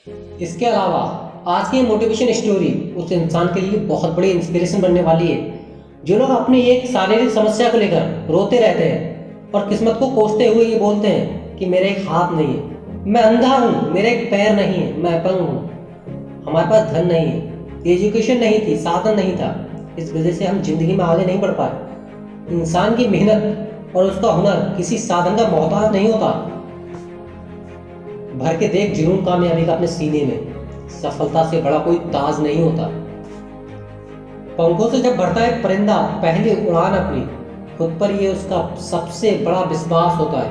इसके अलावा आज की मोटिवेशन स्टोरी उस इंसान के लिए बहुत बड़ी इंस्पिरेशन बनने वाली है जो लोग अपनी एक शारीरिक समस्या को लेकर रोते रहते हैं और किस्मत को कोसते हुए ये बोलते हैं कि मेरे एक हाथ नहीं है, मैं अंधा हूँ, मेरे एक पैर नहीं है, मैं अपंग हूँ, हमारे पास धन नहीं है, एजुकेशन नहीं थी, साधन नहीं था, इस वजह से हम जिंदगी में आगे नहीं बढ़ पाए। इंसान की मेहनत और उसका हुनर किसी साधन का मोहताज नहीं होता। भर के देख जुनून कामयाबी का अपने सीने में, सफलता से बड़ा कोई ताज नहीं होता। पंखों से जब बढ़ता है परिंदा पहली उड़ान अपनी, खुद पर ये उसका सबसे बड़ा विश्वास होता है।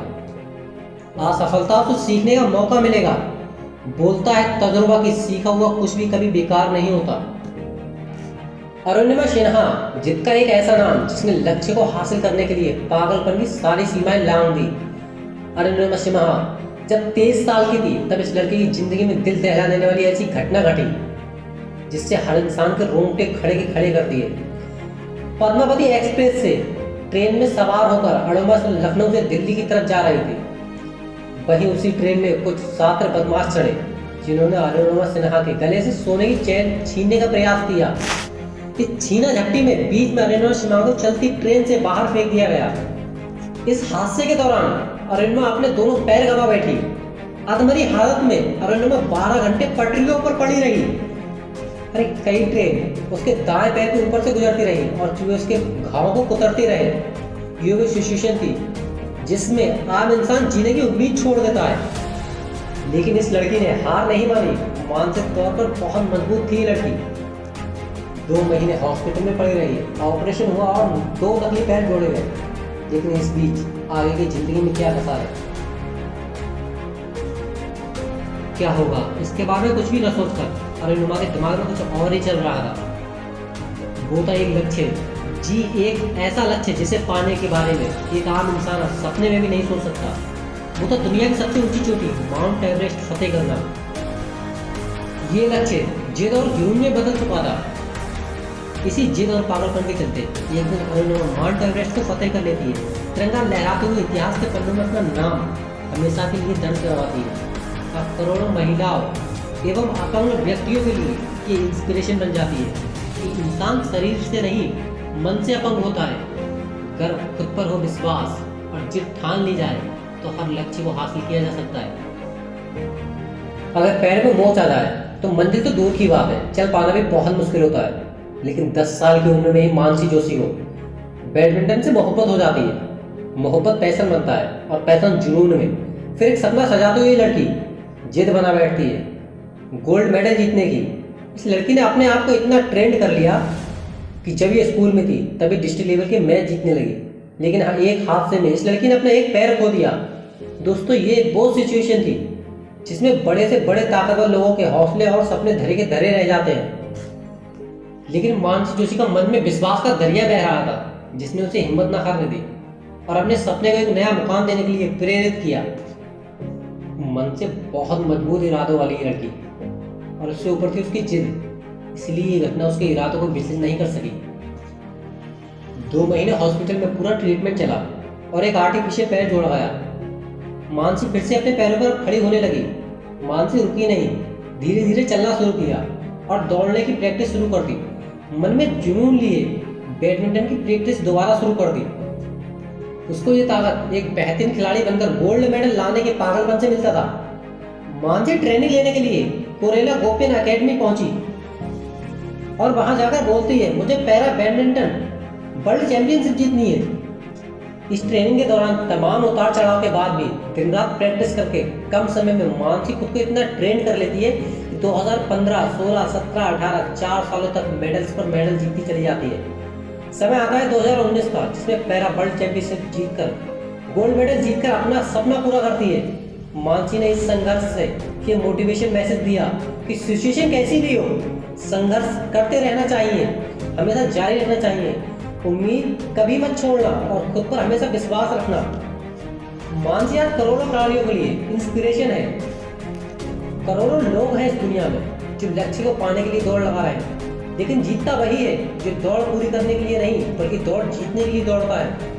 असफलता से सीखने का मौका मिलेगा, बोलता है तजुर्बा की सीखा हुआ कुछ भी कभी बेकार नहीं होता। अरुणिमा सिन्हा, जिसका एक ऐसा नाम जिसने लक्ष्य को हासिल करने के लिए पागलपन की सारी सीमाएं लांघ दी। अरुणिमा सिन्हा जब 23 साल की थी तब इस लड़की की जिंदगी में दिल दहला देने वाली ऐसी घटना घटी जिससे हर इंसान के रोंगटे खड़े के खड़े कर दिए। पद्मावती एक्सप्रेस से ट्रेन में सवार होकर अरुणिमा से लखनऊ से दिल्ली की तरफ जा रही थी। वहीं उसी ट्रेन में कुछ छात्र बदमाश चढ़े जिन्होंने अरुणिमा सिन्हा के गले से सोने की चेन छीनने का प्रयास किया। इस छीना झपटी में बीच में अरुणिमा सिन्हा को चलती ट्रेन से बाहर फेंक दिया गया। इस हादसे के दौरान अरुणिमा अपने दोनों पैर गंवा बैठी। अधमरी हालत में अरुणिमा 12 घंटे पटरियों पर पड़ी रही। अरे कई ट्रेन उसके दाएं पैर के ऊपर से गुजरती रही और चूहे उसके घावों को कुतरते रहे। ये वो सिचुएशन थी जिसमें आम इंसान जीने की उम्मीद छोड़ देता है, लेकिन इस लड़की ने हार नहीं मानी। मानसिक तौर पर बहुत मजबूत थी लड़की। 2 महीने हॉस्पिटल में पड़ी रही, ऑपरेशन हुआ और 2 नकली पैर जोड़े गए, लेकिन इस बीच आगे की जिंदगी में क्या फंसा है, क्या होगा, इसके बारे में कुछ भी न सोचकर अरुणिमा के दिमाग में कुछ और ही चल रहा था। वो था एक लक्ष्य, जी एक ऐसा लक्ष्य जिसे पाने के बारे में एक आम इंसान सपने में भी नहीं सोच सकता। वो था दुनिया की सबसे ऊंची चोटी माउंट एवरेस्ट फतेह करना। ये लक्ष्य जिद और जुनून में बदल चुका था। इसी जिद और पागलपन के चलते एक दिन अरुणिमा माउंट एवरेस्ट को फतेह कर लेती है। तिरंगा लहराते हुए इतिहास के पन्नों में अपना नाम हमेशा के लिए दर्ज करवाती है। अब करोड़ों महिलाओं एवं अपंग व्यक्तियों के लिए ये इंस्पिरेशन बन जाती है कि इंसान शरीर से नहीं मन से अपंग होता है। अगर खुद पर हो विश्वास और जिद ठान ली जाए तो हर लक्ष्य को हासिल किया जा सकता है। अगर पैर में मोच आ जाए तो मंजिल तो दूर की बात है, चल पाना भी बहुत मुश्किल होता है। लेकिन 10 साल की उम्र में ही मानसी जोशी को बैडमिंटन से मोहब्बत हो जाती है। मोहब्बत पैशन बनता है और पैशन जुनून में। फिर एक सपना सजाती हुई लड़की जिद बना बैठती है गोल्ड मेडल जीतने की। इस लड़की ने अपने आप को इतना ट्रेंड कर लिया कि जब ये स्कूल में थी तभी डिस्ट्रिक्ट लेवल के मैच जीतने लगी। लेकिन एक हादसे में इस लड़की ने अपना एक पैर खो दिया। दोस्तों, ये एक वो सिचुएशन थी जिसमें बड़े से बड़े ताकतवर लोगों के हौसले और सपने धरे के धरे रह जाते हैं। लेकिन मानसी जोशी का मन में विश्वास का दरिया बह रहा था जिसने उसे हिम्मत न हारने दी और अपने सपने को एक नया मुकाम देने के लिए प्रेरित किया। मन से बहुत मजबूत इरादों वाली लड़की और उससे ऊपर थी उसकी जिद, इसलिए ये घटना उसके इरादों को विचलित नहीं कर सकी। 2 महीने हॉस्पिटल में पूरा ट्रीटमेंट चला और एक आर्टिफिशियल पैर जोड़ा गया। मानसी फिर से अपने पैरों पर खड़ी होने लगी। मानसी रुकी नहीं, धीरे धीरे चलना शुरू किया और दौड़ने की प्रैक्टिस शुरू कर दी। मन में जुनून लिए बैडमिंटन की प्रैक्टिस दोबारा शुरू कर दी। उसको ये ताकत एक बेहतरीन खिलाड़ी बनकर गोल्ड मेडल लाने के पागलपन से मिलता था। मानसी ट्रेनिंग लेने के लिए कोरेला गोपेन एकेडमी पहुंची और वहां जाकर बोलती है, मुझे पैरा बैडमिंटन वर्ल्ड चैंपियनशिप जीतनी है। इस ट्रेनिंग के दौरान तमाम उतार चढ़ाव के बाद भी दिन रात प्रैक्टिस करके कम समय में मानसी खुद को इतना ट्रेन कर लेती है कि 2015, 16, 17, 18 4 सालों तक मेडल्स पर मेडल जीतती चली जाती है। समय आता है 2019 का, जिसमें पैरा वर्ल्ड चैंपियनशिप जीतकर गोल्ड मेडल जीतकर अपना सपना पूरा करती है। मानसी ने इस संघर्ष से ये मोटिवेशन मैसेज दिया कि सिचुएशन कैसी भी हो, संघर्ष करते रहना चाहिए, हमेशा जारी रहना चाहिए, उम्मीद कभी मत छोड़ना और खुद पर हमेशा विश्वास रखना। मानसी आज करोड़ों खिलाड़ियों के लिए इंस्पिरेशन है। करोड़ों लोग हैं इस दुनिया में जो लक्ष्य को पाने के लिए दौड़ लगा रहे हैं, लेकिन जीतता वही है जो दौड़ पूरी करने के लिए नहीं बल्कि दौड़ जीतने के लिए दौड़ता है।